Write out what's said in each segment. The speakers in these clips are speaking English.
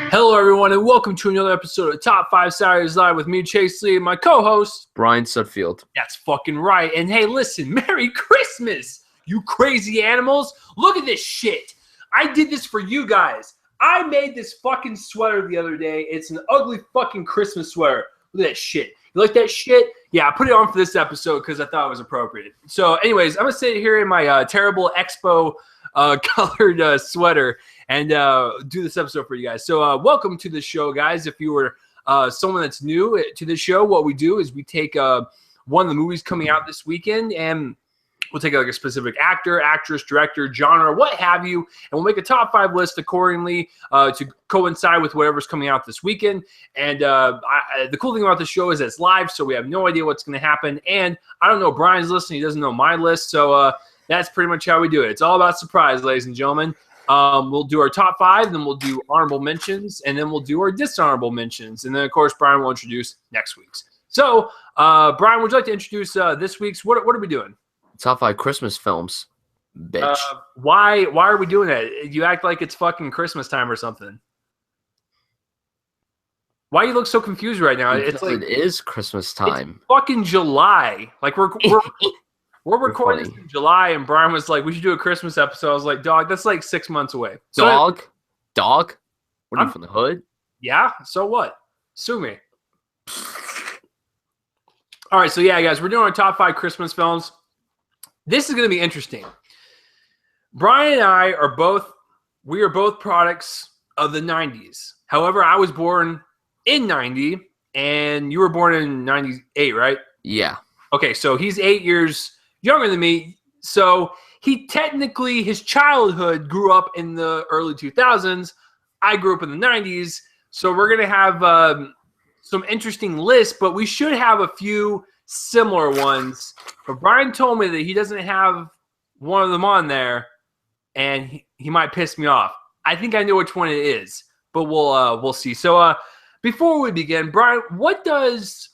Hello, everyone, and welcome to another episode of Top 5 Saturdays Live with me, Chase Lee, and my co-host, Brian Sudfield. That's fucking right. And hey, listen, Merry Christmas, you crazy animals. Look at this shit. I did this for you guys. I made this fucking sweater the other day. It's an ugly fucking Christmas sweater. Look at that shit. You like that shit? Yeah, I put it on for this episode because I thought it was appropriate. So anyways, I'm going to sit here in my terrible Expo colored sweater and do this episode for you guys. So welcome to the show, guys. If you were someone that's new to the show, what we do is we take one of the movies coming out this weekend and we'll take like a specific actor, actress, director, genre, what have you, and we'll make a top 5 list accordingly to coincide with whatever's coming out this weekend. And the cool thing about the show is it's live, so we have no idea what's going to happen. And I don't know Brian's list, and he doesn't know my list, so that's pretty much how we do it. It's all about surprise, ladies and gentlemen. We'll do our top 5, then we'll do honorable mentions, and then we'll do our dishonorable mentions. And then, of course, Brian will introduce next week's. So, Brian, would you like to introduce this week's? What are we doing? Top 5 Christmas films, bitch. Why are we doing that? You act like it's fucking Christmas time or something. Why do you look so confused right now? Because it is Christmas time. It's fucking July. Like we're recording this in July, and Brian was like, "We should do a Christmas episode." I was like, "Dog, that's like 6 months away." Dog. What are you from the hood? Yeah. So what? Sue me. All right. So yeah, guys, we're doing our top 5 Christmas films. This is going to be interesting. Brian and I are both products of the 90s. However, I was born in 90 and you were born in 98, right? Yeah. Okay, so he's 8 years younger than me. So his childhood grew up in the early 2000s. I grew up in the 90s. So we're going to have some interesting lists, but we should have a few similar ones. But Brian told me that he doesn't have one of them on there, and he might piss me off. I think I know which one it is, but we'll see. So before we begin, Brian, what does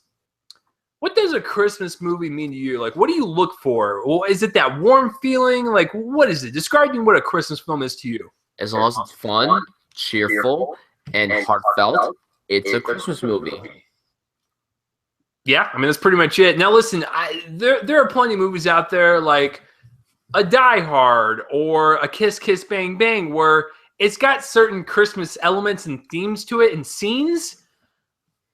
a Christmas movie mean to you? Like, what do you look for? Well, is it that warm feeling? Like, what is it? Describe me what a Christmas film is to you. As long as it's fun, cheerful, and heartfelt, it's a Christmas movie. Yeah, I mean, that's pretty much it. Now, listen, there are plenty of movies out there like a Die Hard or a Kiss Kiss Bang Bang where it's got certain Christmas elements and themes to it and scenes,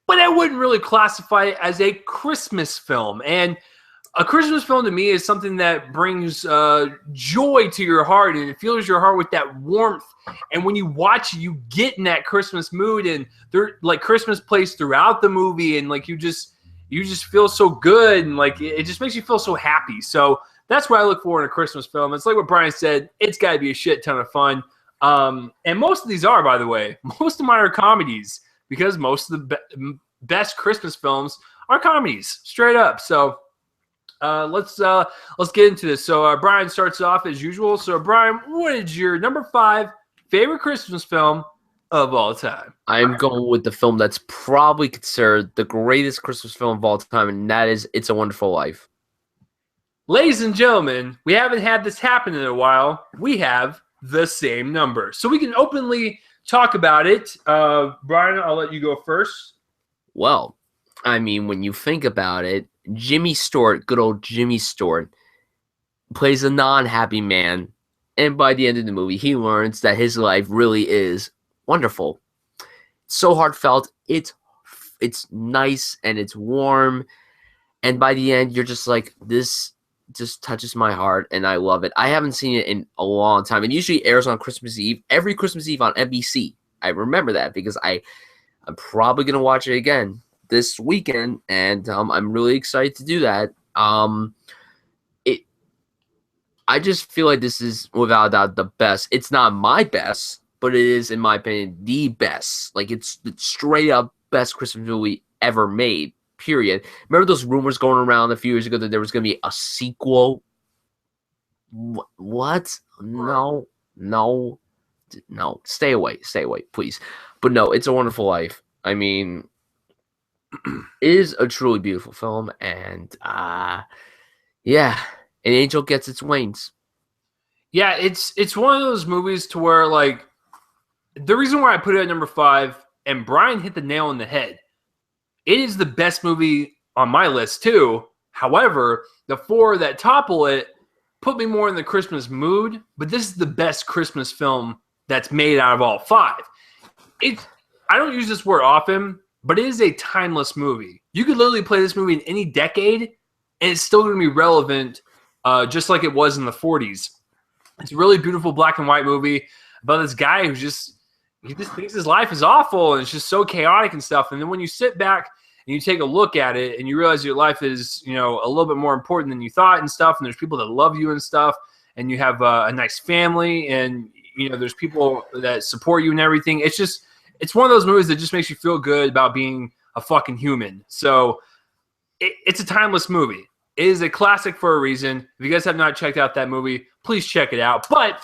but I wouldn't really classify it as a Christmas film. And a Christmas film to me is something that brings joy to your heart, and it fills your heart with that warmth. And when you watch it, you get in that Christmas mood, and there like Christmas plays throughout the movie, and like you just feel so good, and like it just makes you feel so happy. So that's what I look for in a Christmas film. It's like what Brian said, it's got to be a shit ton of fun. And most of these are, by the way, most of mine are comedies because most of the best Christmas films are comedies, straight up. So let's get into this. So Brian starts off as usual. So Brian, what is your number 5 favorite Christmas film of all time? I'm going with the film that's probably considered the greatest Christmas film of all time, and that is It's a Wonderful Life. Ladies and gentlemen, we haven't had this happen in a while. We have the same number. So we can openly talk about it. Brian, I'll let you go first. Well, I mean, when you think about it, Jimmy Stewart, good old Jimmy Stewart, plays a non-happy man, and by the end of the movie, he learns that his life really is wonderful. It's so heartfelt. It's nice and it's warm, and by the end, you're just like, this just touches my heart, and I love it. I haven't seen it in a long time. It usually airs on Christmas Eve, every Christmas Eve on NBC. I remember that because I'm probably gonna watch it again this weekend, and I'm really excited to do that. I just feel like this is without a doubt the best. It's not my best, but it is, in my opinion, the best. Like, it's the straight up best Christmas movie ever made, period. Remember those rumors going around a few years ago that there was going to be a sequel? What? No. Stay away, please. But no, It's a Wonderful Life. I mean, it is a truly beautiful film, and yeah, an angel gets its wings. Yeah, it's one of those movies to where, like, the reason why I put it at number 5, and Brian hit the nail on the head. It is the best movie on my list too. However, the 4 that topple it put me more in the Christmas mood, but this is the best Christmas film that's made out of all 5. I don't use this word often, but it is a timeless movie. You could literally play this movie in any decade, and it's still going to be relevant, just like it was in the 40s. It's a really beautiful black and white movie about this guy who just thinks his life is awful, and it's just so chaotic and stuff. And then when you sit back and you take a look at it, and you realize your life is, a little bit more important than you thought and stuff, and there's people that love you and stuff, and you have a nice family, and there's people that support you and everything. It's one of those movies that just makes you feel good about being a fucking human. So it's a timeless movie. It is a classic for a reason. If you guys have not checked out that movie, please check it out. But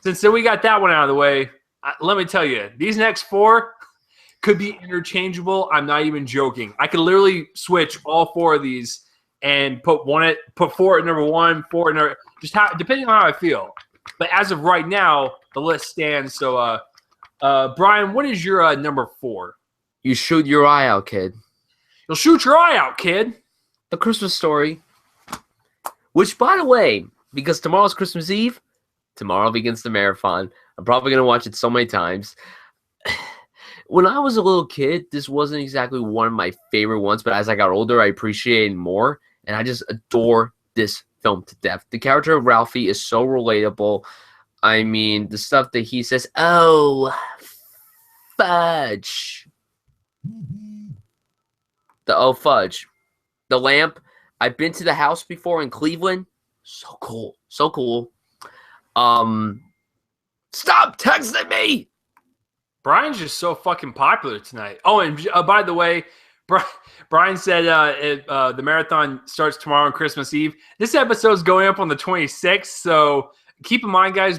since we got that one out of the way, let me tell you, these next 4 could be interchangeable. I'm not even joking. I could literally switch all 4 of these and put 4 at number 1, 4 at number, depending on how I feel. But as of right now, the list stands. So, Brian, what is your number 4? You shoot your eye out, kid. You'll shoot your eye out, kid. A Christmas Story. Which, by the way, because tomorrow's Christmas Eve, tomorrow begins the marathon. I'm probably going to watch it so many times. When I was a little kid, this wasn't exactly one of my favorite ones, but as I got older, I appreciated it more, and I just adore this film to death. The character of Ralphie is so relatable. I mean, the stuff that he says, oh, fudge. Fudge. The lamp. I've been to the house before in Cleveland. So cool. So cool. Stop texting me! Brian's just so fucking popular tonight. Oh, and by the way, Brian said the marathon starts tomorrow on Christmas Eve. This episode's going up on the 26th, so keep in mind, guys,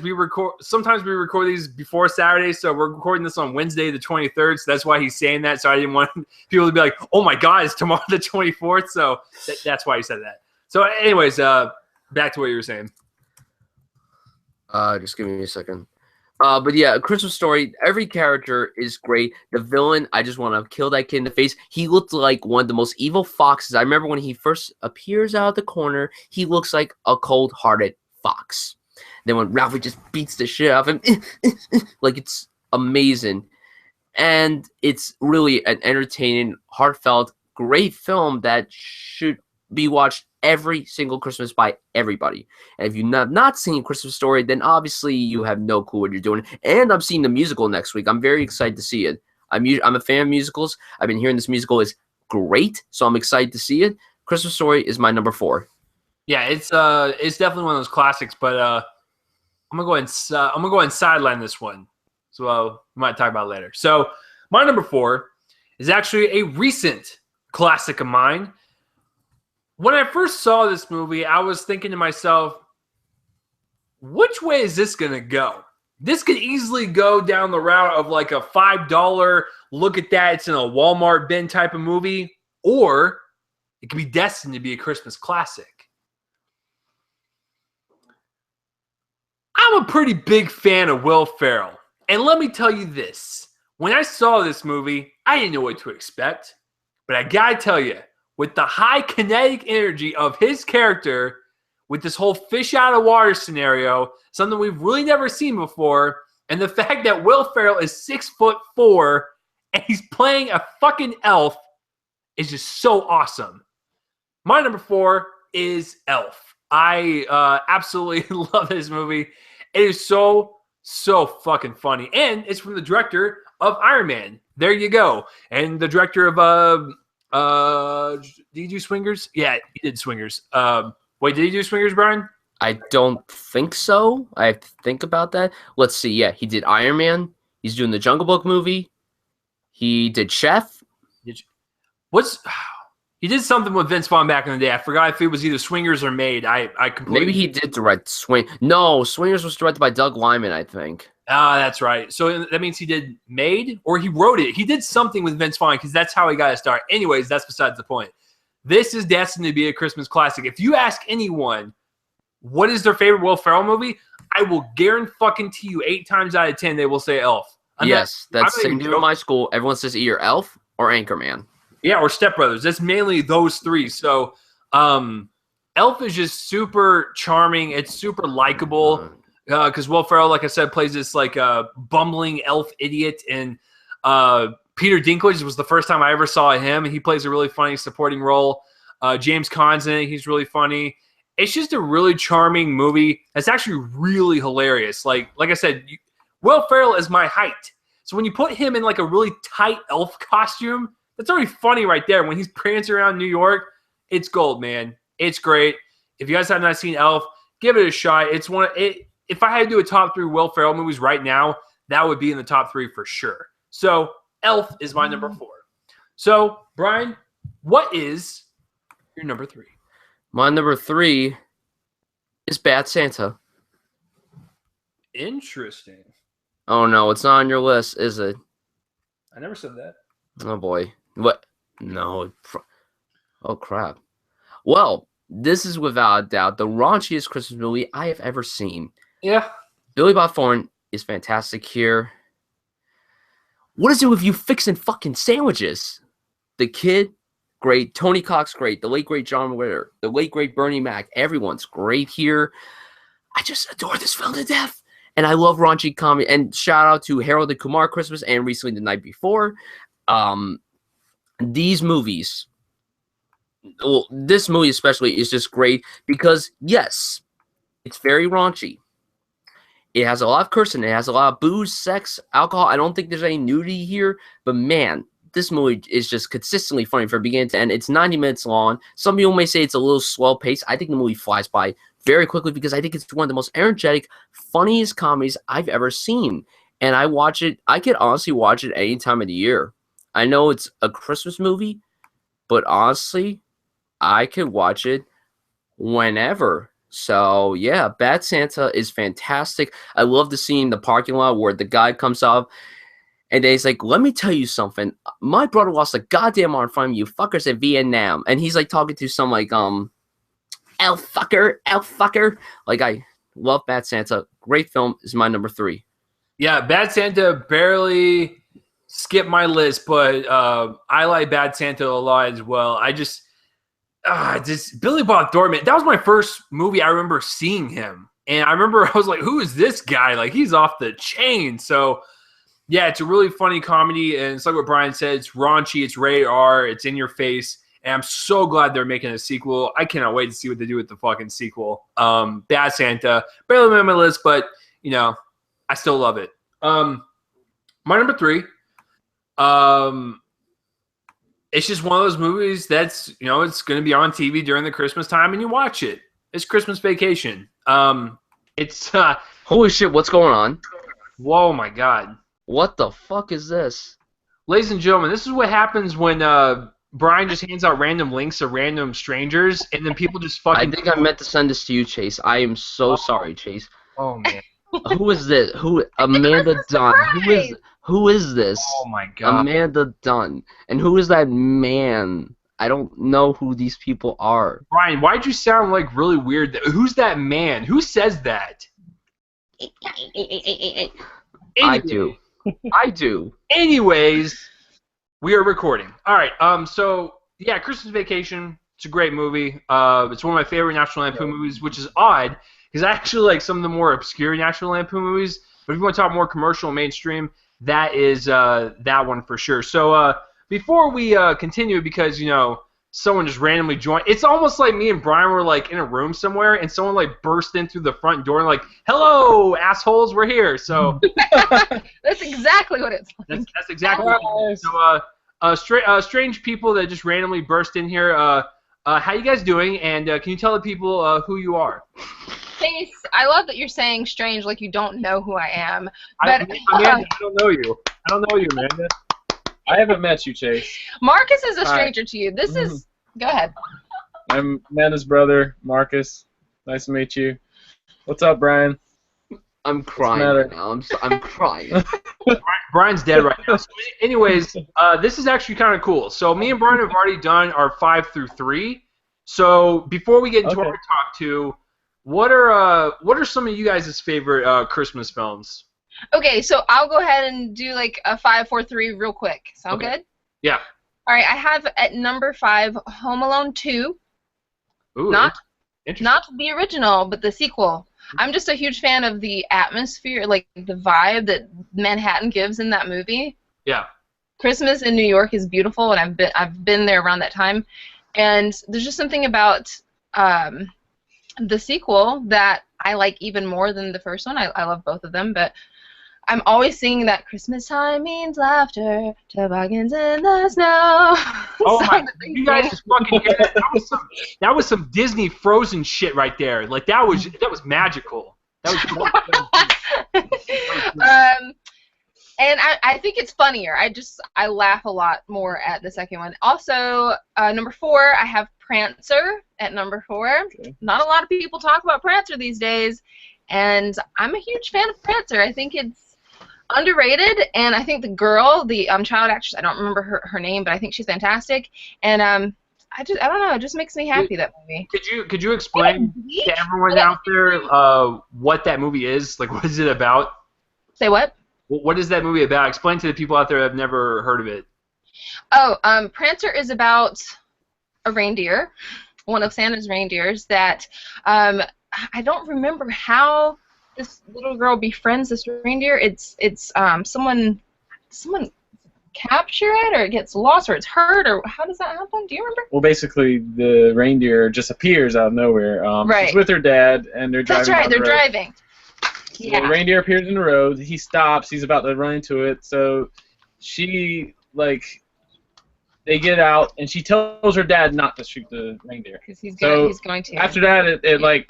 sometimes we record these before Saturday, so we're recording this on Wednesday the 23rd, so that's why he's saying that. So I didn't want people to be like, oh my God, it's tomorrow the 24th, so that's why he said that. So anyways, back to what you were saying. Just give me a second. But yeah, A Christmas Story, every character is great. The villain, I just want to kill that kid in the face. He looked like one of the most evil foxes. I remember when he first appears out of the corner, he looks like a cold-hearted fox. Then when Ralphie just beats the shit out of him, like, it's amazing. And it's really an entertaining, heartfelt, great film that should be watched every single Christmas by everybody. And if you have not seen Christmas Story, then obviously you have no clue what you're doing. And I'm seeing the musical next week. I'm very excited to see it. I'm a fan of musicals. I've been hearing this musical is great, so I'm excited to see it. Christmas Story is my number 4. Yeah, it's definitely one of those classics. But I'm gonna go and sideline this one. So we might talk about it later. So my number 4 is actually a recent classic of mine. When I first saw this movie, I was thinking to myself, which way is this going to go? This could easily go down the route of like a $5, look at that, it's in a Walmart bin type of movie, or it could be destined to be a Christmas classic. I'm a pretty big fan of Will Ferrell. And let me tell you this. When I saw this movie, I didn't know what to expect. But I gotta tell you, with the high kinetic energy of his character, with this whole fish out of water scenario, something we've really never seen before, and the fact that Will Ferrell is 6'4" and he's playing a fucking elf is just so awesome. My number 4 is Elf. I absolutely love this movie. It is so fucking funny. And it's from the director of Iron Man. There you go. And the director of did he do Swingers? Yeah, he did Swingers. Wait, did he do Swingers, Brian? I don't think so. I have to think about that. Let's see. Yeah, he did Iron Man. He's doing the Jungle Book movie. He did Chef. He did something with Vince Vaughn back in the day. I forgot if it was either Swingers or Made. I completely. Maybe he did direct Swing. No, Swingers was directed by Doug Liman, I think. Ah, that's right. So that means he did Made, or he wrote it. He did something with Vince Vaughn because that's how he got to start. Anyways, that's besides the point. This is destined to be a Christmas classic. If you ask anyone, what is their favorite Will Ferrell movie, I will guarantee you 8 times out of 10 they will say Elf. That's same thing with my school. Everyone says either Elf or Anchorman. Yeah, or Step Brothers. That's mainly those 3. So, Elf is just super charming. It's super likable because Will Ferrell, like I said, plays this like bumbling elf idiot, and Peter Dinklage was the first time I ever saw him. He plays a really funny supporting role. James Caan's in it. He's really funny. It's just a really charming movie. It's actually really hilarious. Like I said, Will Ferrell is my height. So when you put him in like a really tight elf costume, that's already funny right there. When he's prancing around New York, it's gold, man. It's great. If you guys have not seen Elf, give it a shot. It's if I had to do a top 3 Will Ferrell movies right now, that would be in the top 3 for sure. So Elf is my number 4. So Brian, what is your number 3? My number 3 is Bad Santa. Interesting. Oh no, it's not on your list, is it? I never said that. Oh boy. What? No. Oh crap. Well, this is without a doubt the raunchiest Christmas movie I have ever seen. Yeah. Billy Bob Thornton is fantastic here. What is it with you fixing fucking sandwiches? The kid, great. Tony Cox, great. The late, great John Ritter. The late, great Bernie Mac. Everyone's great here. I just adore this film to death. And I love raunchy comedy. And shout out to Harold and Kumar Christmas and recently The Night Before. These movies, well, this movie especially is just great because, yes, it's very raunchy. It has a lot of cursing. It has a lot of booze, sex, alcohol. I don't think there's any nudity here. But, man, this movie is just consistently funny from beginning to end. It's 90 minutes long. Some people may say it's a little slow paced. I think the movie flies by very quickly because I think it's one of the most energetic, funniest comedies I've ever seen. And I watch it. I could honestly watch it any time of the year. I know it's a Christmas movie, but honestly, I could watch it whenever. So, yeah, Bad Santa is fantastic. I love the scene in the parking lot where the guy comes up and he's like, let me tell you something. My brother lost a goddamn arm from you fuckers in Vietnam. And he's like talking to some like, elf fucker. Like, I love Bad Santa. Great film. Is my number 3. Yeah, Bad Santa barely skipped my list, but I like Bad Santa a lot as well. Just Billy Bob Thornton. That was my first movie I remember seeing him, and I remember I was like, "Who is this guy? Like, he's off the chain." So, yeah, it's a really funny comedy, and it's like what Brian said. It's raunchy. It's rated R. It's in your face. And I'm so glad they're making a sequel. I cannot wait to see what they do with the fucking sequel. Bad Santa. Barely made my list, but, you know, I still love it. My number 3. It's just one of those movies that's, you know, it's going to be on TV during the Christmas time and you watch it. It's Christmas Vacation. It's holy shit, what's going on? Whoa, my God. What the fuck is this? Ladies and gentlemen, this is what happens when Brian just hands out random links to random strangers, and then people just fucking... I think I meant to send this to you, Chase. I am so sorry, Chase. Oh, man. Who is this? Amanda Dunn. Who is this? Oh, my God. Amanda Dunn. And who is that man? I don't know who these people are. Brian, why'd you sound like really weird? Who's that man? Who says that? I do. I do. Anyways... We are recording. All right. So yeah, Christmas Vacation. It's a great movie. It's one of my favorite National Lampoon movies, which is odd because I actually like some of the more obscure National Lampoon movies. But if you want to talk more commercial, mainstream, that is that one for sure. So before we continue, because you know someone just randomly joined, it's almost like me and Brian were like in a room somewhere, and someone like burst in through the front door and like, "Hello, assholes, we're here." So that's exactly what it's like. That's exactly what it is. So strange people that just randomly burst in here. How you guys doing? And can you tell the people who you are? Chase, I love that you're saying strange like you don't know who I am. Amanda, I don't know you. I don't know you, Amanda. I haven't met you, Chase. Marcus is a stranger to you. This is... Go ahead. I'm Amanda's brother, Marcus. Nice to meet you. What's up, Brian? I'm crying now. I'm crying. Brian's dead right now. So anyways, this is actually kind of cool. So me and Brian have already done our 5 through 3. So before we get into our talk to, what are some of you guys' favorite Christmas films? Okay, so I'll go ahead and do like a 5, 4, 3 real quick. Sound Okay. good? Yeah. All right, I have at number 5 Home Alone 2. Ooh, Not interesting. not the original, but the sequel. I'm just a huge fan of the atmosphere, like the vibe that Manhattan gives in that movie. Yeah. Christmas in New York is beautiful, and I've been there around that time. And there's just something about the sequel that I like even more than the first one. I love both of them, but I'm always singing that Christmas time means laughter, toboggans in the snow. Oh So my! I'm You guys just fucking hear that? That was some Disney Frozen shit right there. Like that was magical. That was. And I think it's funnier. I laugh a lot more at the second one. Also, number 4, I have Prancer at number 4. Okay. Not a lot of people talk about Prancer these days, and I'm a huge fan of Prancer. I think it's underrated, and I think the girl, the child actress, I don't remember her name, but I think she's fantastic. And I don't know, it just makes me happy, that movie. Could you explain to everyone out there what that movie is? Like, what is it about? Say what? What is that movie about? Explain to the people out there that have never heard of it. Oh, Prancer is about a reindeer, one of Santa's reindeers that I don't remember how this little girl befriends this reindeer. It's someone capture it, or it gets lost, or it's hurt, or how does that happen? Do you remember? Well, basically, the reindeer just appears out of nowhere. Right. She's with her dad, and they're driving. That's right. down They're the road. driving. Yeah. The reindeer appears in the road. He stops. He's about to run into it. So she, they get out, and she tells her dad not to shoot the reindeer. Because he's going to. After that, it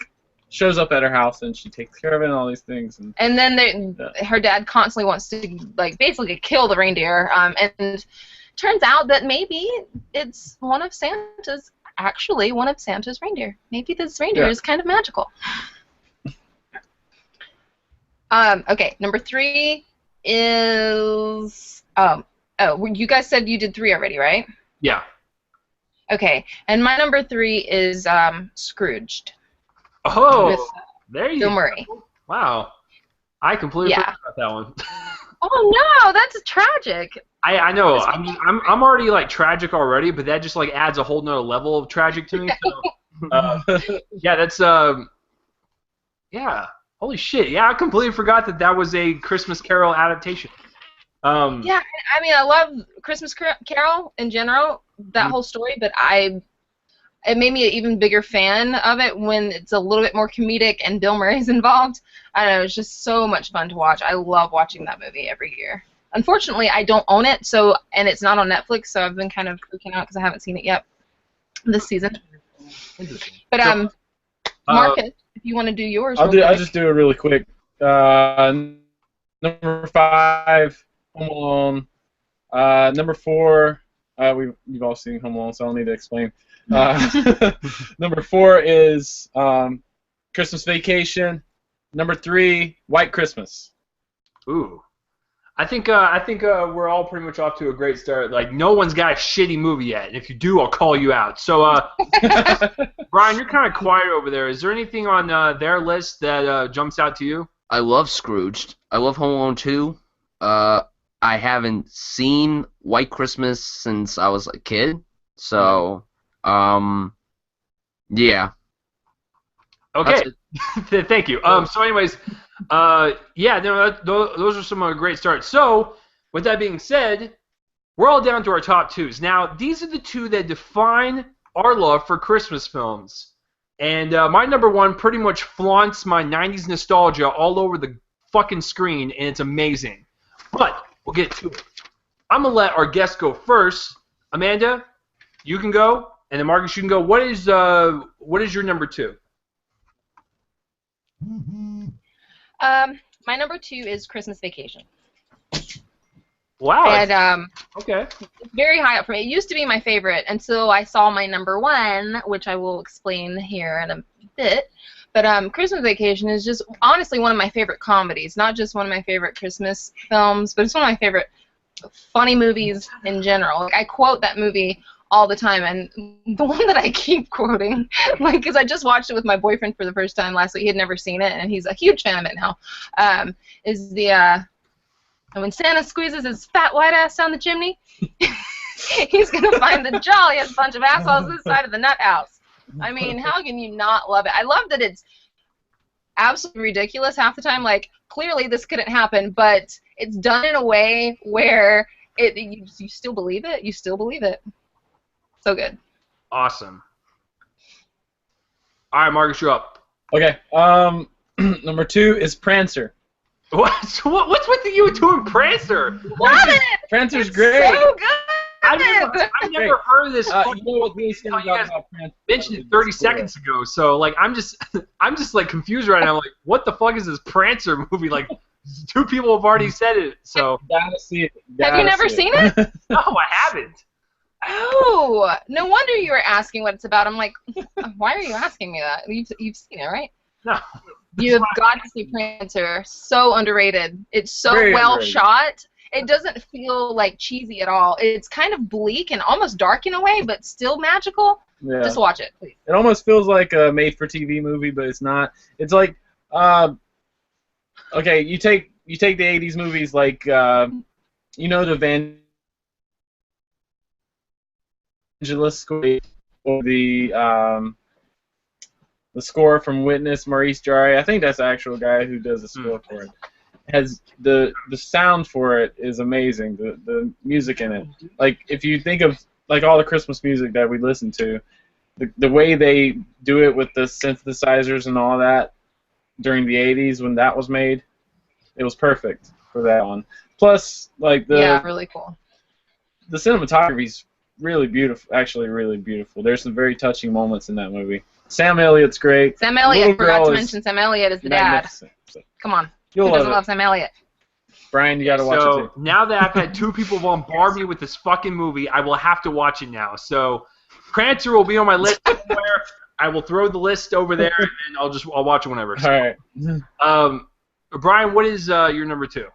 shows up at her house, and she takes care of it and all these things. And then her dad constantly wants to, basically kill the reindeer. And turns out that maybe it's actually one of Santa's reindeer. Maybe this reindeer is kind of magical. Okay, number 3 is you guys said you did 3 already, right? Yeah. Okay, and my number 3 is Scrooged. Oh, with, there you Bill go. Murray. Wow, I completely forgot about that one. Oh no, that's tragic. I know. I mean, I'm already tragic already, but that just adds a whole nother level of tragic to me. So, yeah, that's yeah. Holy shit! Yeah, I completely forgot that was a Christmas Carol adaptation. Yeah, I mean, I love Christmas Carol in general, that whole story, but it made me an even bigger fan of it when it's a little bit more comedic and Bill Murray's involved. I don't know, it's just so much fun to watch. I love watching that movie every year. Unfortunately, I don't own it, and it's not on Netflix, so I've been kind of freaking out because I haven't seen it yet this season. But Marcus, if you want to do yours, I'll just do it really quick. Number 5, Home Alone. Number 4, we've all seen Home Alone, so I don't need to explain. Number 4 is Christmas Vacation. Number 3, White Christmas. Ooh, I think we're all pretty much off to a great start. No one's got a shitty movie yet, and if you do, I'll call you out. So, Brian, you're kind of quiet over there. Is there anything on their list that jumps out to you? I love Scrooged. I love Home Alone 2. I haven't seen White Christmas since I was a kid, so yeah. Okay. Thank you. So, anyways, yeah, no, those are some great starts. So, with that being said, we're all down to our top 2s. Now, these are the 2 that define our love for Christmas films. And my number 1 pretty much flaunts my 90s nostalgia all over the fucking screen, and it's amazing. But we'll get to it. I'm going to let our guest go first. Amanda, you can go, and then Marcus, you can go. What is your number 2? My number 2 is Christmas Vacation. Wow. And okay. it's very high up for me. It used to be my favorite until I saw my number 1, which I will explain here in a bit. But Christmas Vacation is just honestly one of my favorite comedies. Not just one of my favorite Christmas films, but it's one of my favorite funny movies in general. I quote that movie all the time. And the one that I keep quoting, like, because I just watched it with my boyfriend for the first time last week. He had never seen it, and he's a huge fan of it now. Is the when Santa squeezes his fat white ass down the chimney, he's gonna find the jolliest bunch of assholes this side of the nut house. I mean, how can you not love it? I love that it's absolutely ridiculous half the time. Like, clearly this couldn't happen, but it's done in a way where you still believe it. You still believe it. So good. Awesome. All right, Marcus, you're up. Okay. Number 2 is Prancer. What's with you doing Prancer? Love it. Prancer's It's great. so good. I've never heard of this. You know what really stands you guys out about Prancer? mentioned it 30 seconds ago, so like I'm just like confused right now. I'm like, what the fuck is this Prancer movie? Like, 2 people have already said it, so. You gotta see it. Have you never seen it? No, I haven't. Oh, no wonder you were asking what it's about. I'm like, why are you asking me that? You've seen it, right? No. You've got to see Prancer. So underrated. It's so Very well underrated. shot. It doesn't feel like cheesy at all. It's kind of bleak and almost dark in a way, but still magical. Yeah. Just watch it, please. It almost feels like a made-for-TV movie, but it's not. It's like, okay, you take the 80s movies like, you know, the Vangelis score, or the score from Witness, Maurice Jarre. I think that's the actual guy who does the score for it. Has the sound for it is amazing. The music in it, like if you think of like all the Christmas music that we listen to, the way they do it with the synthesizers and all that during the 80s when that was made, it was perfect for that one. Plus, like Yeah, really cool. the cinematography's really beautiful. Actually, really beautiful. There's some very touching moments in that movie. Sam Elliott's great. Sam Elliott. Little Forgot girl to is mention Sam Elliott as the dad. magnificent. So, Come on. you'll Who doesn't love love it. Sam Elliott? Brian, you gotta watch it So too. now that I've had 2 people bombard me with this fucking movie, I will have to watch it now. So Prancer will be on my list somewhere. I will throw the list over there, and I'll watch it whenever. All right. Brian, what is your number 2?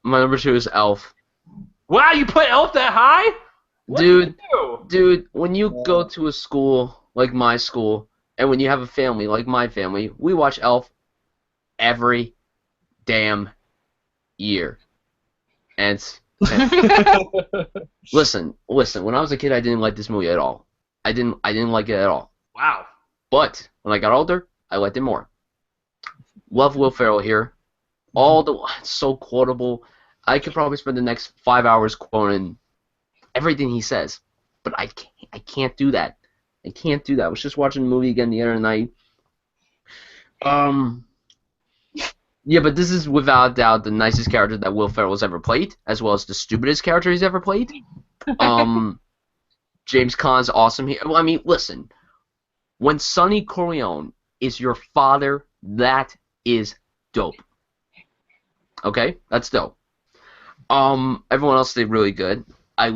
My number 2 is Elf. Wow, you put Elf that high? What Dude, did you do? Dude, when you go to a school like my school, and when you have a family like my family, we watch Elf every damn year. And listen, when I was a kid, I didn't like this movie at all. I didn't like it at all. Wow. But when I got older, I liked it more. Love Will Ferrell here. It's so quotable. I could probably spend the next 5 hours quoting everything he says, but I can't do that. I can't do that. I was just watching the movie again the other night. Yeah, but this is without a doubt the nicest character that Will Ferrell has ever played, as well as the stupidest character he's ever played. James Caan's awesome here. Well, I mean, listen, when Sonny Corleone is your father, that is dope. Okay, that's dope. Everyone else did really good. I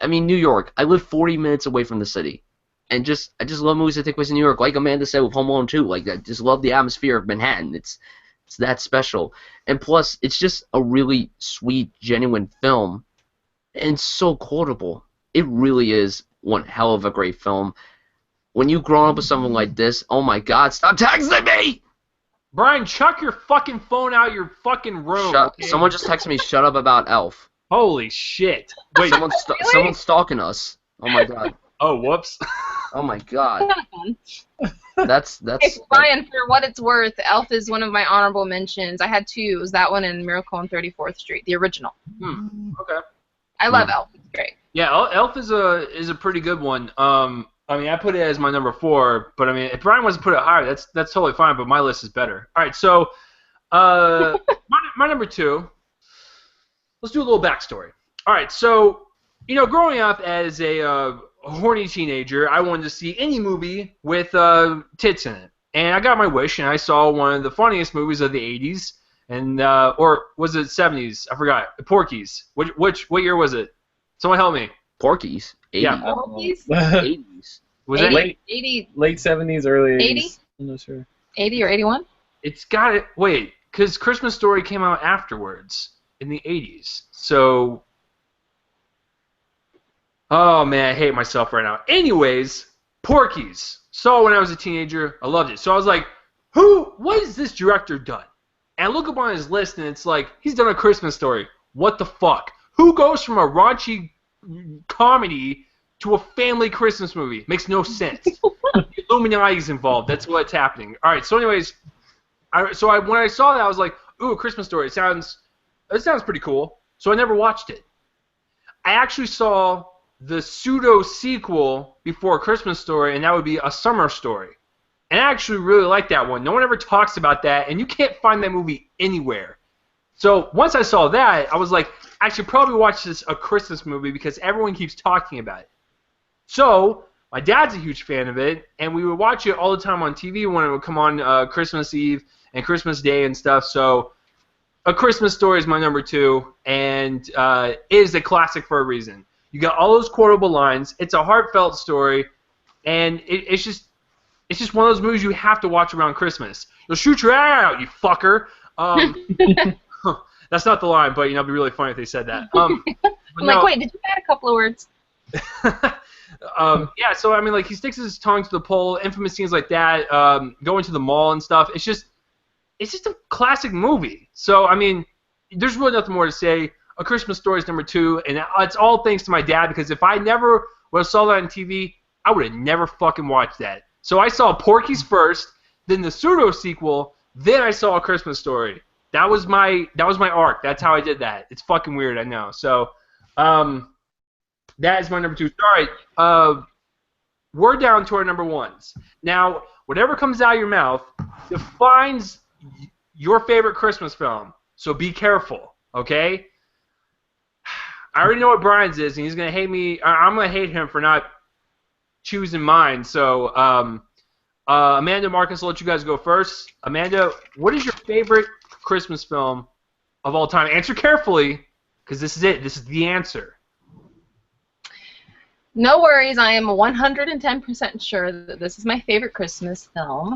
mean, New York. I live 40 minutes away from the city, and I just love movies that take place in New York. Like Amanda said with Home Alone 2. Like, I just love the atmosphere of Manhattan. It's that special, and plus, it's just a really sweet, genuine film, and so quotable. It really is one hell of a great film. When you grow up with something like this, oh my God, stop texting me! Brian, chuck your fucking phone out your fucking room. Okay? Someone just texted me, shut up about Elf. Holy shit. Wait. Someone's stalking us. Oh my God. Oh, whoops. Oh my God. That's. Hey, Brian, for what it's worth, Elf is one of my honorable mentions. I had 2. It was that one and Miracle on 34th Street, the original. Okay. I love Elf. It's great. Yeah, Elf is a pretty good one. I mean, I put it as my number 4, but I mean, if Brian wants to put it higher, that's totally fine. But my list is better. All right, so my number 2. Let's do a little backstory. All right, so growing up as a horny teenager, I wanted to see any movie with tits in it, and I got my wish, and I saw one of the funniest movies of the '80s, and or was it '70s? I forgot. Porky's. What year was it? Someone help me. Porky's. 80s. Yeah. Porky's? 80s. Was 80, it 80, late 70s, early 80s? 80? I'm not sure. 80 or 81? It's got it. Wait, because Christmas Story came out afterwards in the '80s. So, Oh, man, I hate myself right now. Anyways, Porky's. Saw when I was a teenager. I loved it. So I was like, what has this director done? And I look up on his list, and it's like, he's done A Christmas Story. What the fuck? Who goes from a raunchy comedy to a family Christmas movie? Makes no sense. Illuminati's involved. That's what's happening. All right, so anyways, when I saw that, I was like, ooh, A Christmas Story. It sounds pretty cool. So I never watched it. I actually saw the pseudo-sequel before A Christmas Story, and that would be A Summer Story. And I actually really like that one. No one ever talks about that, and you can't find that movie anywhere. So once I saw that, I was like, I should probably watch this A Christmas movie because everyone keeps talking about it. So my dad's a huge fan of it, and we would watch it all the time on TV when it would come on Christmas Eve and Christmas Day and stuff. So A Christmas Story is my number 2, and it is a classic for a reason. You got all those quotable lines. It's a heartfelt story, and it's just one of those movies you have to watch around Christmas. You'll shoot your eye out, you fucker. That's not the line, but it'd be really funny if they said that. I'm like, wait, did you add a couple of words? Yeah, so I mean, like, he sticks his tongue to the pole, infamous scenes like that, going to the mall and stuff. It's just a classic movie. So I mean, there's really nothing more to say. A Christmas Story is number 2, and it's all thanks to my dad, because if I never would have saw that on TV, I would have never fucking watched that. So I saw Porky's first, then the pseudo sequel, then I saw A Christmas Story. That was my arc. That's how I did that. It's fucking weird, I know. So that is my number 2. All right, we're down to our number 1s. Now, whatever comes out of your mouth defines your favorite Christmas film. So be careful, okay? I already know what Brian's is, and he's gonna hate me. I'm gonna hate him for not choosing mine. So, Amanda, Marcus, I'll let you guys go first. Amanda, what is your favorite Christmas film of all time? Answer carefully, because this is it. This is the answer. No worries. I am 110% sure that this is my favorite Christmas film.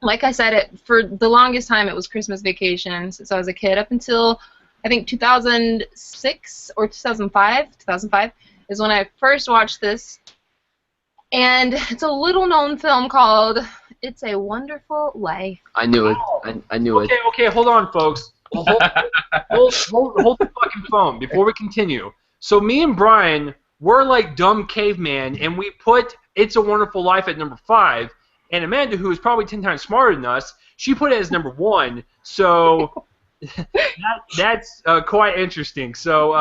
Like I said, for the longest time, it was Christmas Vacation since I was a kid, up until I think 2006 or 2005. 2005 is when I first watched this. And it's a little-known film called It's a Wonderful Life. I knew it. I knew it. Okay, hold on, folks. Hold the fucking phone before we continue. So me and Brian, we're like dumb caveman, and we put It's a Wonderful Life at number 5. And Amanda, who is probably 10 times smarter than us, she put it as number 1. So that's quite interesting. So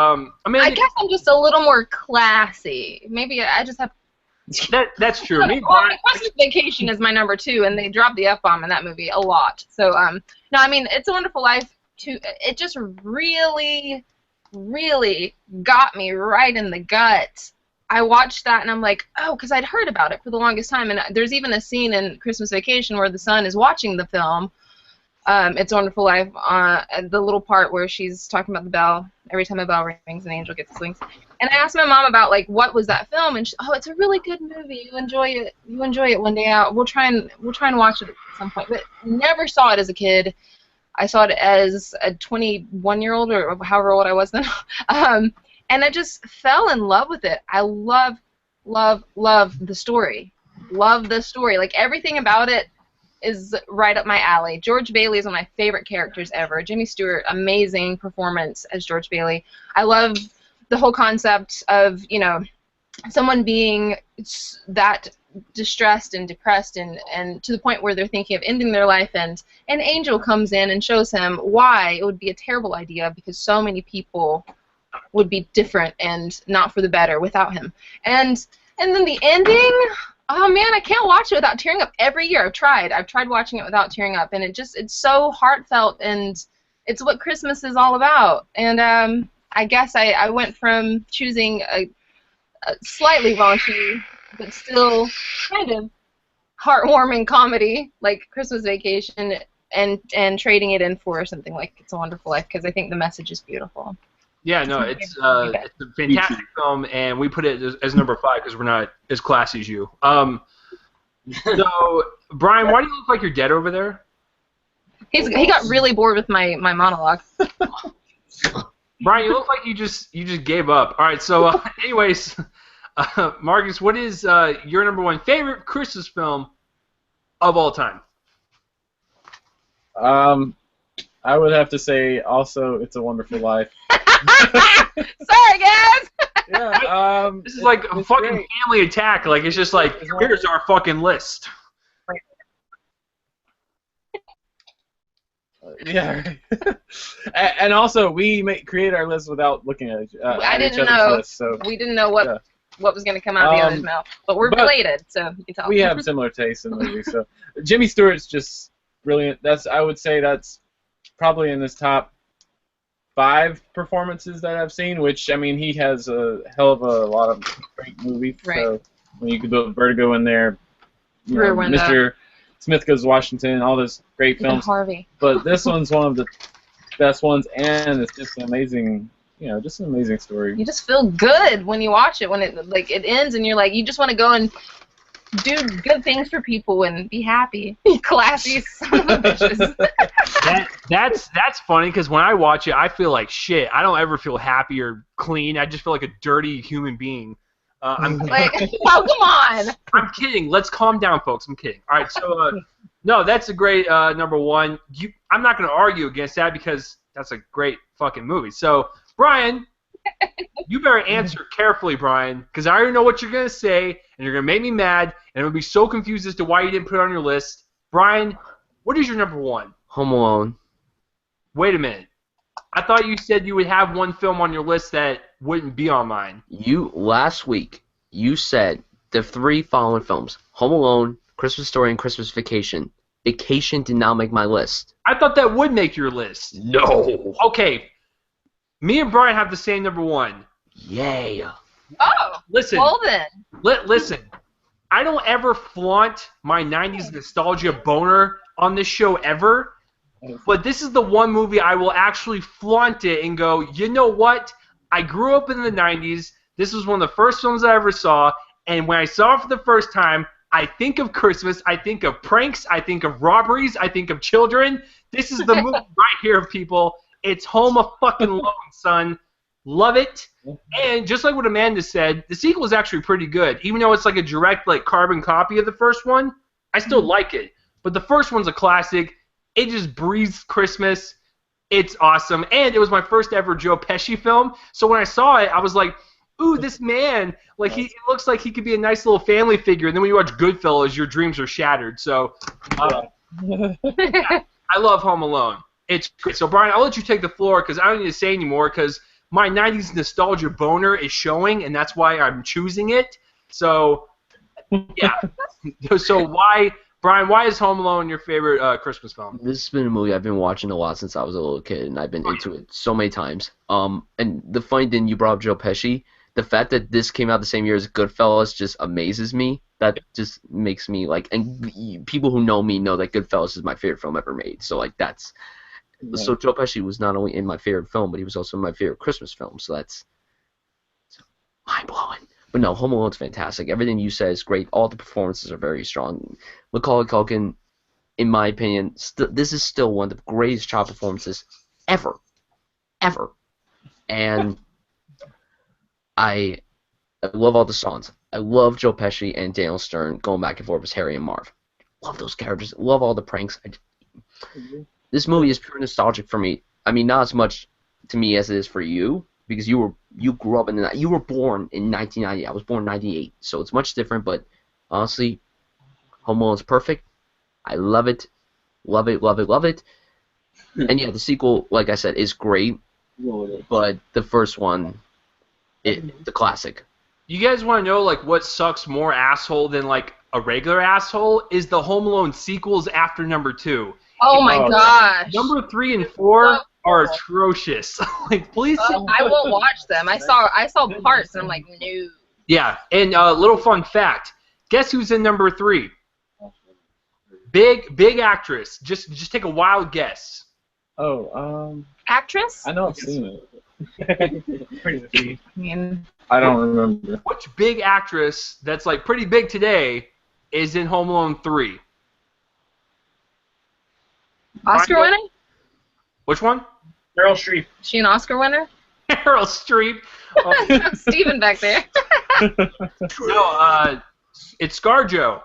Amanda, I guess I'm just a little more classy. Maybe I just have. That's true. Christmas Vacation is my number 2, and they dropped the F-bomb in that movie a lot. So no, I mean, It's a Wonderful Life. It just really, really got me right in the gut. I watched that and I'm like, oh, because I'd heard about it for the longest time. And there's even a scene in Christmas Vacation where the son is watching the film, It's a Wonderful Life, the little part where she's talking about the bell. Every time a bell rings, an angel gets its wings. And I asked my mom about, like, what was that film? And it's a really good movie. You enjoy it. You enjoy it one day out. We'll try and watch it at some point. But never saw it as a kid. I saw it as a 21-year-old or however old I was then. And I just fell in love with it. I love the story. Love the story. Like, everything about it is right up my alley. George Bailey is one of my favorite characters ever. Jimmy Stewart, amazing performance as George Bailey. I love the whole concept of, someone being that distressed and depressed and to the point where they're thinking of ending their life, and an angel comes in and shows him why it would be a terrible idea because so many people would be different and not for the better without him. And then the ending, oh man, I can't watch it without tearing up every year. I've tried watching it without tearing up, and it's so heartfelt, and it's what Christmas is all about. And I guess I went from choosing a slightly raunchy but still kind of heartwarming comedy like Christmas Vacation and trading it in for something like It's a Wonderful Life, because I think the message is beautiful. Yeah, no, it's a fantastic film, and we put it as number 5 because we're not as classy as you. So, Brian, why do you look like you're dead over there? He got really bored with my monologue. Brian, you look like you just gave up. All right, so anyways, Marcus, what is your number one favorite Christmas film of all time? I would have to say also It's a Wonderful Life. Sorry, guys. Yeah. This is like a fucking great. family attack. Like it's just like here's our fucking list. Yeah. And also, we create our list without looking at each other's list. So we didn't know what was going to come out of the other's mouth. But we're related, so you can tell. We have similar tastes in movies. So Jimmy Stewart's just brilliant. I would say that's probably in his top 5 performances that I've seen, which, I mean, he has a hell of a lot of great movies. Right. So when you could put Vertigo in there, Mr. Smith Goes to Washington, all those great films. Harvey. But this one's one of the best ones, and it's just an amazing, just an amazing story. You just feel good when you watch it, when it ends, and you're like, you just want to go and do good things for people and be happy. Classy son of a bitches. That's funny because when I watch it, I feel like shit. I don't ever feel happy or clean. I just feel like a dirty human being. I'm like, oh, come on. I'm kidding. Let's calm down, folks. I'm kidding. All right, so no, that's a great number one. I'm not going to argue against that because that's a great fucking movie. So, Brian, you better answer carefully, Brian, because I already know what you're going to say, and you're going to make me mad, and I'm going to be so confused as to why you didn't put it on your list. Brian, what is your number one? Home Alone. Wait a minute. I thought you said you would have one film on your list that wouldn't be on mine. Last week, you said the 3 following films: Home Alone, Christmas Story, and Christmas Vacation. Vacation did not make my list. I thought that would make your list. No. Okay. Me and Brian have the same number one. Yay. Oh. Listen. Well then. Listen. I don't ever flaunt my 90s nostalgia boner on this show ever, but this is the one movie I will actually flaunt it and go, you know what? I grew up in the 90s. This was one of the first films I ever saw, and when I saw it for the first time, I think of Christmas, I think of pranks, I think of robberies, I think of children. This is the movie right here, people. It's Home Alone, son. Love it. And just like what Amanda said, the sequel is actually pretty good. Even though it's like a direct carbon copy of the first one, I still like it. But the first one's a classic. It just breathes Christmas. It's awesome. And it was my first ever Joe Pesci film. So when I saw it, I was like, ooh, this man, he looks like he could be a nice little family figure. And then when you watch Goodfellas, your dreams are shattered. So I love Home Alone. It's great. So, Brian, I'll let you take the floor because I don't need to say anymore because my 90s nostalgia boner is showing, and that's why I'm choosing it. So, yeah. So why, Brian, why is Home Alone your favorite Christmas film? This has been a movie I've been watching a lot since I was a little kid, and I've been into it so many times. And the funny thing, you brought up Joe Pesci. The fact that this came out the same year as Goodfellas just amazes me. That just makes me and people who know me know that Goodfellas is my favorite film ever made. So that's. So Joe Pesci was not only in my favorite film, but he was also in my favorite Christmas film. So that's mind-blowing. But no, Home Alone's fantastic. Everything you said is great. All the performances are very strong. Macaulay Culkin, in my opinion, this is still one of the greatest child performances ever. Ever. And I love all the songs. I love Joe Pesci and Daniel Stern going back and forth with Harry and Marv. Love those characters. Love all the pranks. This movie is pure nostalgic for me. I mean, not as much to me as it is for you, because you grew up you were born in 1990. I was born in 98, so it's much different. But honestly, Home Alone's perfect. I love it, love it, love it, love it. And yeah, the sequel, like I said, is great. But the first one, the classic. You guys want to know what sucks more asshole than a regular asshole? Is the Home Alone sequels after number 2. Oh my gosh. Number 3 and 4 are atrocious. Please. I won't watch them. I saw parts and I'm like, no. Yeah, and little fun fact. Guess who's in number 3? Big actress. Just take a wild guess. Actress? I know I've seen it. Pretty. I mean, I don't remember. Which big actress that's pretty big today is in Home Alone 3? Oscar winner? Which one? Meryl Streep. Is she an Oscar winner? Meryl Streep. Oh, Steven back there. no, it's ScarJo.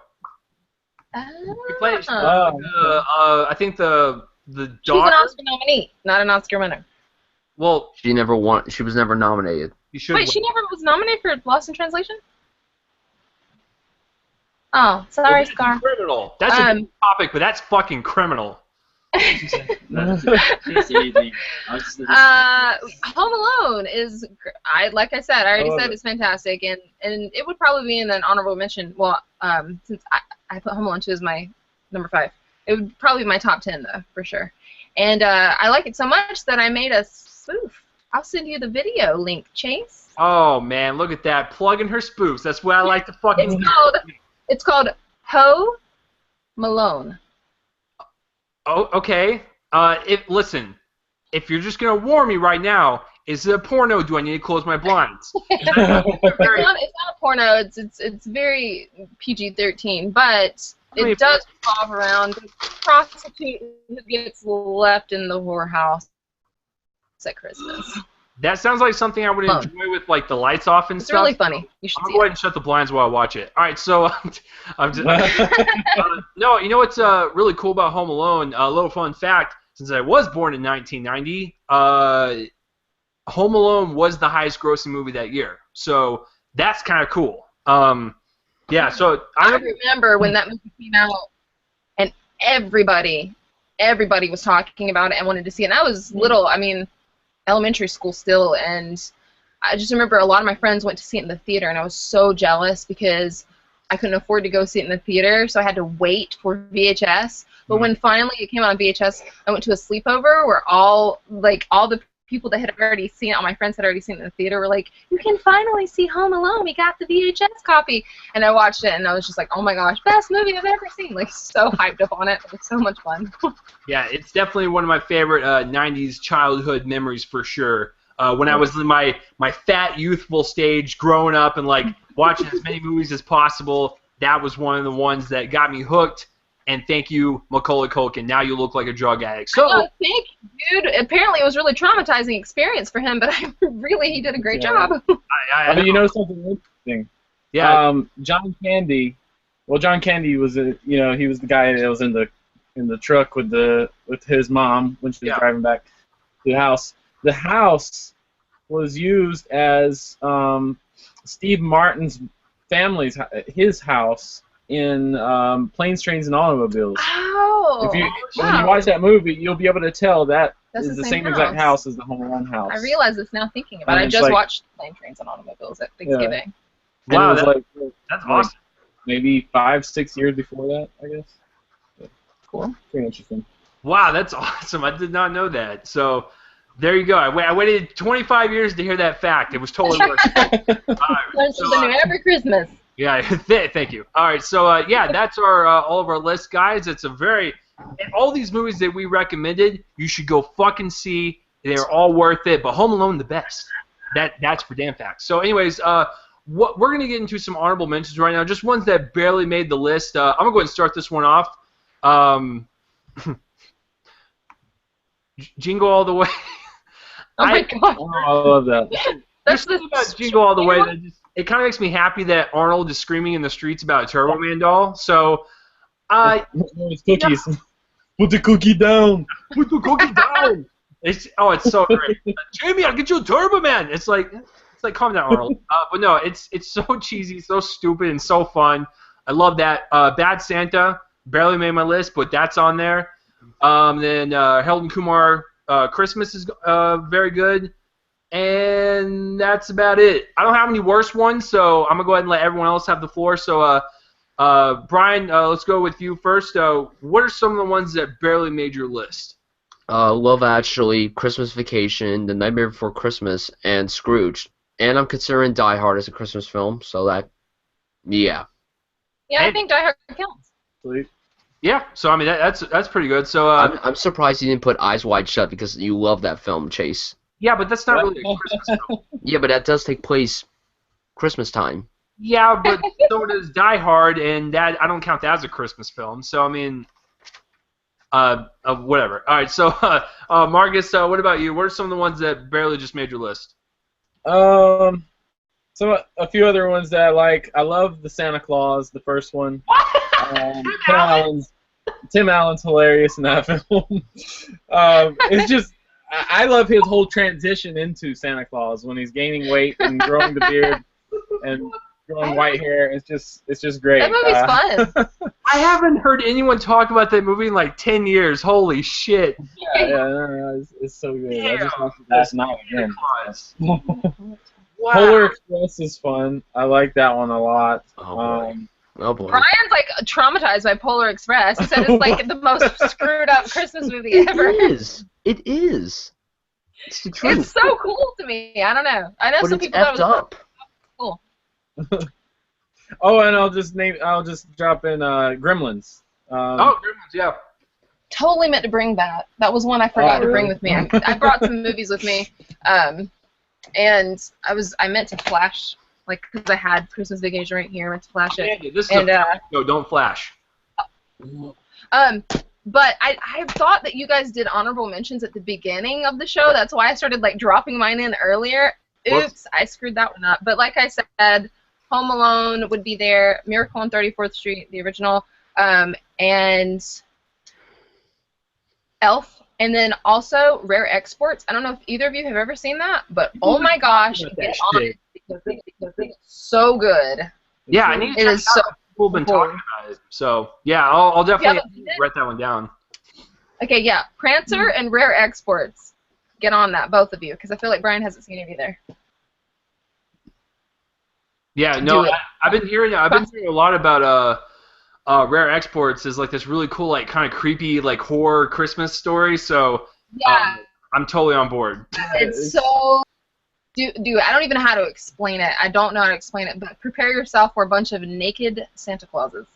He plays. I think the daughter. She's an Oscar nominee, not an Oscar winner. Well, She was never nominated. you should. Wait, she never was nominated for Lost in Translation? Oh, sorry, Scar. Criminal. That's a good topic, but that's fucking criminal. Home Alone is, like I said, I already said it's fantastic, and it would probably be in an honorable mention. Well, since I put Home Alone 2 as my number 5, it would probably be my top 10 though, for sure. And I like it so much that I made a spoof. I'll send you the video link, Chase. Oh man, look at that, plugging her spoofs. That's what I like to fucking. It's called Ho Malone. Oh, okay. Listen, if you're just gonna warn me right now, is it a porno? Do I need to close my blinds? It's not a porno. It's very PG-13, but it does revolve around a prostitute who gets left in the whorehouse at Christmas. That sounds like something I would enjoy with like the lights off and it's stuff. It's really funny. You should I'm see gonna go ahead and shut the blinds while I watch it. All right, so I'm just no. You know what's really cool about Home Alone? A little fun fact: since I was born in 1990, Home Alone was the highest-grossing movie that year. So that's kind of cool. Yeah. So I remember when that movie came out, and everybody was talking about it and wanted to see it. And I was little. I mean, elementary school still, and I just remember a lot of my friends went to see it in the theater, and I was so jealous because I couldn't afford to go see it in the theater, so I had to wait for VHS. But when finally it came out on VHS, I went to a sleepover where all the people that had already seen it, all my friends had already seen it in the theater, were like, "You can finally see Home Alone. We got the VHS copy." And I watched it, and I was just like, "Oh my gosh, best movie I've ever seen!" Like, so hyped up on it. It was so much fun. Yeah, it's definitely one of my favorite 90s childhood memories for sure. When I was in my fat, youthful stage growing up and like watching as many movies as possible, that was one of the ones that got me hooked. And thank you, Macaulay Culkin. Now you look like a drug addict. So, thank you, dude. Apparently it was a really traumatizing experience for him, but he did a great job. I mean, you know something interesting? Yeah. John Candy. Well, John Candy was he was the guy that was in the truck with his mom when she was driving back to the house. The house was used as Steve Martin's his house in Planes, Trains, and Automobiles. Oh! When you watch that movie, you'll be able to tell that's is the same exact house as the Home Alone house. I realize this now thinking about it. I just watched Planes, Trains, and Automobiles at Thanksgiving. Yeah. Wow, that's awesome. Maybe 5-6 years before that, I guess. Yeah. Cool. Pretty interesting. Wow, that's awesome. I did not know that. So there you go. I waited 25 years to hear that fact. It was totally worth it. Learn something new every Christmas. Yeah, thank you. All right, so yeah, that's all of our list, guys. It's all these movies that we recommended, you should go fucking see. They're all worth it, but Home Alone the best. That's for damn fact. So, anyways, we're gonna get into some honorable mentions right now, just ones that barely made the list. I'm gonna go ahead and start this one off. Jingle All the Way. Oh my god! Oh, I love that. There's something about Jingle All the Way that it kind of makes me happy that Arnold is screaming in the streets about a Turbo Man doll. So, it's cookies. Put the cookie down. Put the cookie down. It's so great. Jamie, I'll get you a Turbo Man. It's like calm down, Arnold. But no, it's so cheesy, so stupid, and so fun. I love that. Bad Santa barely made my list, but that's on there. Then Harold and Kumar Christmas is very good. And that's about it. I don't have any worse ones, so I'm going to go ahead and let everyone else have the floor. So, Brian, let's go with you first. What are some of the ones that barely made your list? Love Actually, Christmas Vacation, The Nightmare Before Christmas, and Scrooge. And I'm considering Die Hard as a Christmas film, so yeah. Yeah, I think Die Hard counts. Sweet. Yeah, so I mean that's pretty good. So I'm surprised you didn't put Eyes Wide Shut because you love that film, Chase. Yeah, but that's not really a Christmas film. Yeah, but that does take place Christmas time. Yeah, but so does Die Hard, and that I don't count that as a Christmas film. So I mean, Whatever. All right, so Marcus, what about you? What are some of the ones that barely just made your list? So a few other ones that I like. I love the Santa Claus, the first one. Tim Allen's hilarious in that film. It's just I love his whole transition into Santa Claus when he's gaining weight and growing the beard and growing white hair. It's just great. That movie's fun. I haven't heard anyone talk about that movie in like 10 years. Holy shit. No, it's so good. Damn. I just watched it last night again. Wow. Polar Express is fun. I like that one a lot. Oh boy. Oh boy. Brian's like traumatized by Polar Express. He said it's like the most screwed up Christmas movie ever. It is. It is. It's the truth. It's so cool to me. I don't know. I know But some it's people thought effed it was up. cool. Oh, and I'll just drop in Gremlins. Gremlins, yeah. Totally meant to bring that. That was one I forgot to bring with me. I brought some movies with me, and I meant to flash, like, because I had Christmas Vacation right here. I meant to flash it. Yeah, this is no, don't flash. But I thought that you guys did honorable mentions at the beginning of the show. That's why I started like dropping mine in earlier. Oops, Whoops. I screwed that one up. But like I said, Home Alone would be there, Miracle on 34th Street, the original, and Elf, and then also Rare Exports. I don't know if either of you have ever seen that, but oh my gosh, get on it because it's so good. Yeah, I need to It check is it out. so People have been cool. talking about it. So, yeah, I'll definitely Yeah, write that one down. Okay, yeah, Prancer and Rare Exports. Get on that, both of you, because I feel like Brian hasn't seen it either. Yeah, no, Do it. I've been hearing a lot about Rare Exports is like this really cool, like kind of creepy, like horror Christmas story. So Yeah, I'm totally on board. it's so. Dude, I don't even know how to explain it. I don't know how to explain it, but prepare yourself for a bunch of naked Santa Clauses.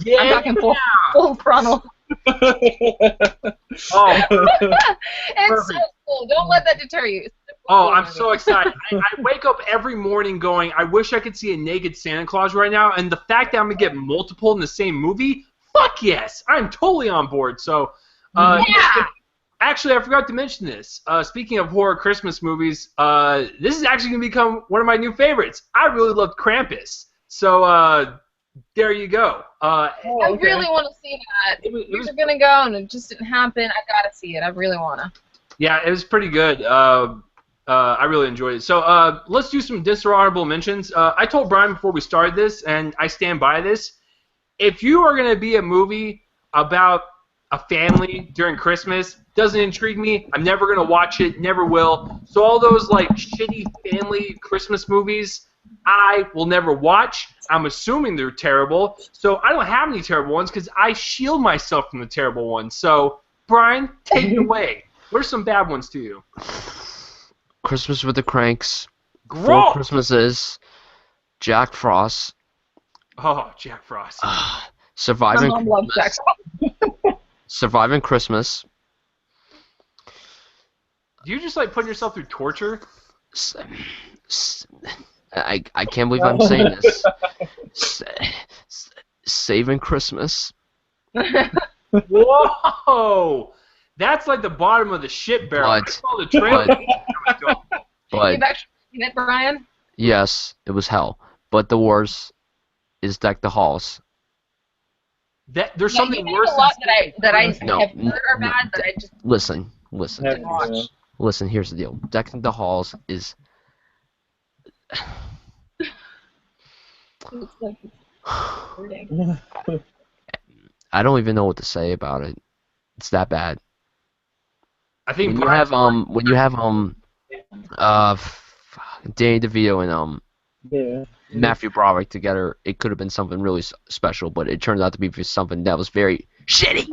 Yeah. I'm talking full frontal. Oh, It's so cool. Don't let that deter you. oh, I'm so excited. I wake up every morning going, I wish I could see a naked Santa Claus right now. And the fact that I'm going to get multiple in the same movie, fuck yes. I'm totally on board. So, Yeah. actually, I forgot to mention this. Speaking of horror Christmas movies, this is actually going to become one of my new favorites. I really loved Krampus. So, there you go. I really want to see that. We were going to go, and it just didn't happen. I got to see it. I really want to. Yeah, it was pretty good. I really enjoyed it. So let's do some dishonorable mentions. I told Brian before we started this, and I stand by this. If you are going to be a movie about a family during Christmas, doesn't intrigue me. I'm never going to watch it, never will. So all those like shitty family Christmas movies, I will never watch. I'm assuming they're terrible. So I don't have any terrible ones because I shield myself from the terrible ones. So, Brian, take it away. What are some bad ones to you? Christmas with the Cranks. Four Gross! Christmases. Jack Frost. Oh, Jack Frost. My Surviving mom loves Jack Christmas. Surviving Christmas. Do you just like putting yourself through torture? I can't believe I'm saying this. Saving Christmas. Whoa! That's like the bottom of the shit barrel. I saw the trailer. But You've actually seen it, Brian? yes, it was hell. But the worst is Deck the Halls. There's Yeah, something you worse. a lot that I No, have heard are bad that I just Listen. didn't watch. Listen, here's the deal. Decking the Halls is... It's like hurting. I don't even know what to say about it. It's that bad. I think When you have Danny DeVito and Yeah. Matthew Broderick together, it could have been something really special, but it turned out to be something that was very shitty.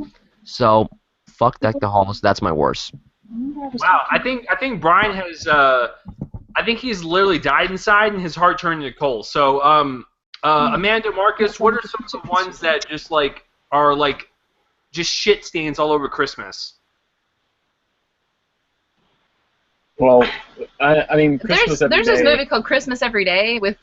So, fuck Deck the Halls. That's my worst. Wow, I think Brian has I think he's literally died inside and his heart turned into coal. So Amanda, Marcus, what are some of the ones that just like are like just shit stains all over Christmas? Well, I mean, Christmas every There's day. this movie called Christmas Every Day with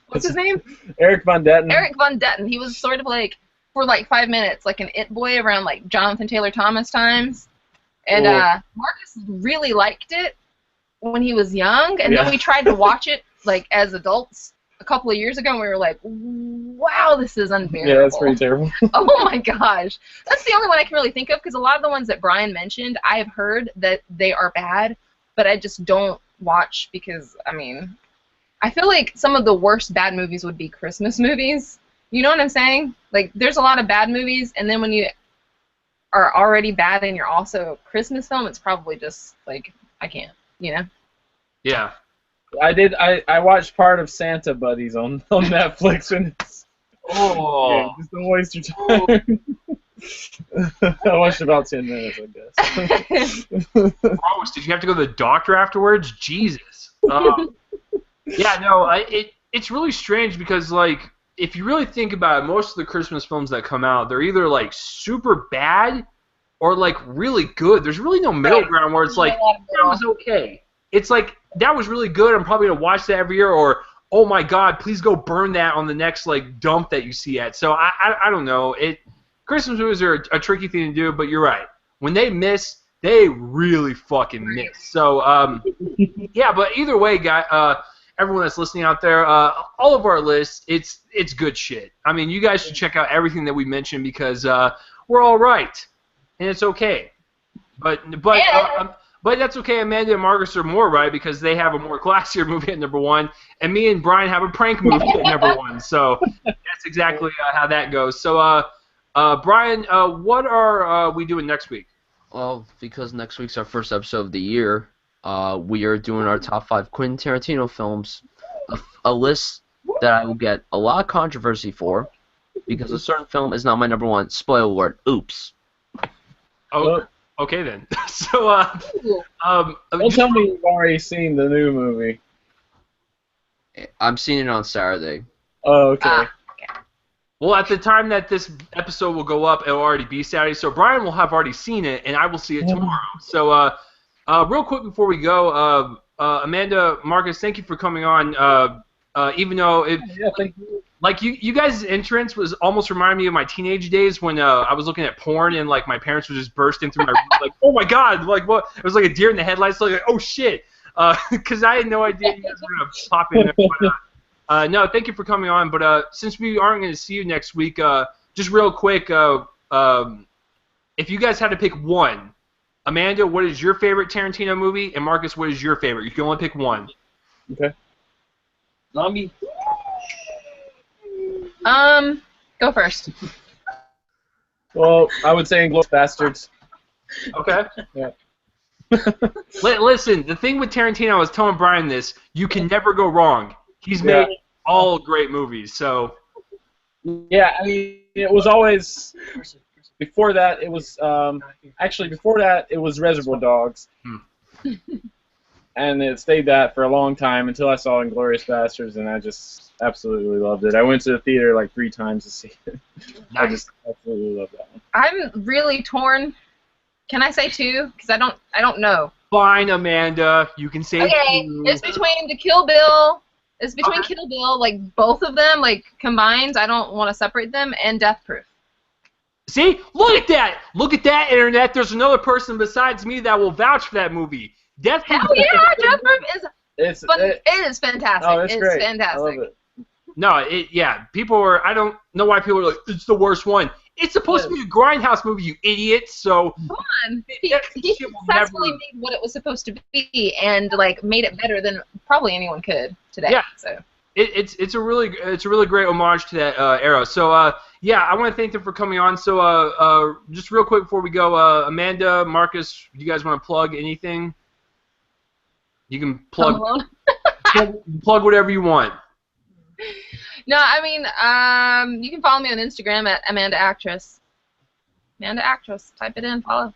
what's his name? Eric Von Detten. Eric Von Detten. He was sort of like for like 5 minutes, like an It Boy around like Jonathan Taylor Thomas times. And Marcus really liked it when he was young, and then we tried to watch it like as adults a couple of years ago, and we were like, wow, this is unbearable. Yeah, that's pretty terrible. Oh my gosh. That's the only one I can really think of, because a lot of the ones that Brian mentioned, I have heard that they are bad, but I just don't watch because, I mean, I feel like some of the worst bad movies would be Christmas movies. You know what I'm saying? Like, there's a lot of bad movies, and then when you are already bad and you're also a Christmas film, it's probably just, like, I can't, you know? Yeah. I watched part of Santa Buddies on Netflix, and it's just don't waste your time. I watched about 10 minutes, I guess. Rose, did you have to go to the doctor afterwards? Jesus. Yeah, no, it's really strange because, like, if you really think about it, most of the Christmas films that come out, they're either, like, super bad or, like, really good. There's really no middle ground where it's like, that was okay. It's like, that was really good, I'm probably going to watch that every year, or, oh my god, please go burn that on the next, like, dump that you see at. So, I don't know. Christmas movies are a tricky thing to do, but you're right. When they miss, they really fucking miss. So, yeah, but either way, everyone that's listening out there, all of our lists, it's good shit. I mean, you guys should check out everything that we mentioned because we're all right, and it's okay. But that's okay. Amanda and Marcus are more right because they have a more classier movie at number 1, and me and Brian have a prank movie at number 1. So that's exactly how that goes. So, Brian, what are we doing next week? Well, because next week's our first episode of the year, we are doing our top 5 Quentin Tarantino films, a list that I will get a lot of controversy for, because a certain film is not my number 1. Spoiler alert. Oops. Oh, okay then. So, don't tell me you've already seen the new movie. I'm seeing it on Saturday. Oh, okay. Well, at the time that this episode will go up, it'll already be Saturday, so Brian will have already seen it, and I will see it tomorrow. So, real quick before we go, Amanda, Marcus, thank you for coming on. Even though thank you. Like you guys' entrance was almost reminding me of my teenage days when I was looking at porn and like my parents would just burst in through my room, like, oh my god, like what? It was like a deer in the headlights, like oh shit, because I had no idea you guys were gonna pop in there. But, no, thank you for coming on. But since we aren't going to see you next week, just real quick, if you guys had to pick one, Amanda, what is your favorite Tarantino movie? And Marcus, what is your favorite? You can only pick one. Okay. Zombie. Go first. Well, I would say Inglourious Bastards. Okay. Yeah. Listen, the thing with Tarantino, I was telling Brian this, you can never go wrong. He's made all great movies, so... Yeah, I mean, it was always... Before that, it was... actually, before that, it was Reservoir Dogs. And it stayed that for a long time until I saw Inglourious Bastards, and I just absolutely loved it. I went to the theater like 3 times to see it. Nice. I just absolutely love that one. I'm really torn. Can I say 2? Because I don't know. Fine, Amanda. You can say 2. It's between the Kill Bill... It's between Kill Bill, like, both of them, like, combined. I don't want to separate them, and Death Proof. See? Look at that! Look at that, Internet! There's another person besides me that will vouch for that movie. Death Proof. Hell yeah! Death Proof is... It is fantastic. Oh, it's great. Fantastic. I love it. No, people are... I don't know why people are like, it's the worst one. It's supposed to be a Grindhouse movie, you idiots, so... Come on. He successfully made what it was supposed to be and, like, made it better than probably anyone could today. Yeah. So. It's a really great homage to that era. So, yeah, I want to thank them for coming on. So, just real quick before we go, Amanda, Marcus, do you guys want to plug anything? You can plug whatever you want. No, I mean, you can follow me on Instagram at Amanda Actress. Amanda Actress. Type it in, follow.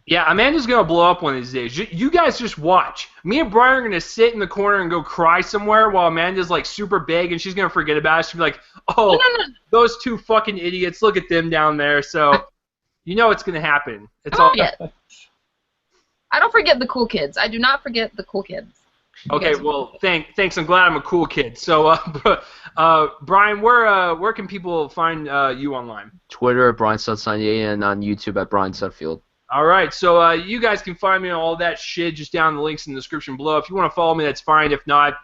Yeah, Amanda's going to blow up one of these days. You guys just watch. Me and Brian are going to sit in the corner and go cry somewhere while Amanda's, like, super big, and she's going to forget about it. She'll be like, oh, no. Those 2 fucking idiots, look at them down there. So, you know it's going to happen. It's all. I don't forget the cool kids. I do not forget the cool kids. Okay, well, thanks. I'm glad I'm a cool kid. So, Brian, where can people find you online? Twitter at Brian Sutton98 and on YouTube at Brian Sutfield. All right, so you guys can find me on all that shit just down in the links in the description below. If you want to follow me, that's fine. If not,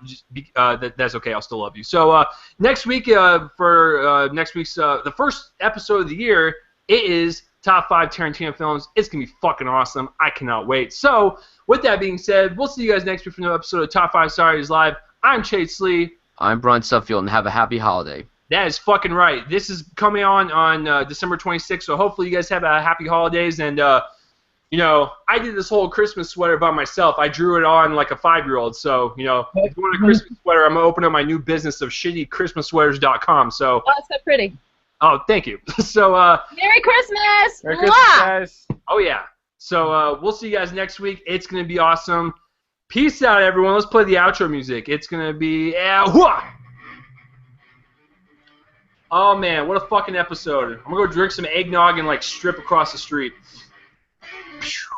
that's okay. I'll still love you. So next week, for next week's the first episode of the year, it is top 5 Tarantino films. It's gonna be fucking awesome. I cannot wait. So with that being said, we'll see you guys next week for another episode of Top 5 Saturdays Live. I'm Chase Lee. I'm Brian Sutfield, and have a happy holiday. That is fucking right. This is coming on December 26th, so hopefully you guys have a happy holidays. And you know, I did this whole Christmas sweater by myself. I drew it on like a 5-year-old. So, you know, if you want a Christmas sweater, I'm going to open up my new business of shittychristmassweaters.com. So, oh, it's so pretty. Oh, thank you. So, Merry Christmas! Merry Christmas, guys. Oh, yeah. So, we'll see you guys next week. It's going to be awesome. Peace out, everyone. Let's play the outro music. It's going to be... Oh, man. What a fucking episode. I'm going to go drink some eggnog and, like, strip across the street. Phew.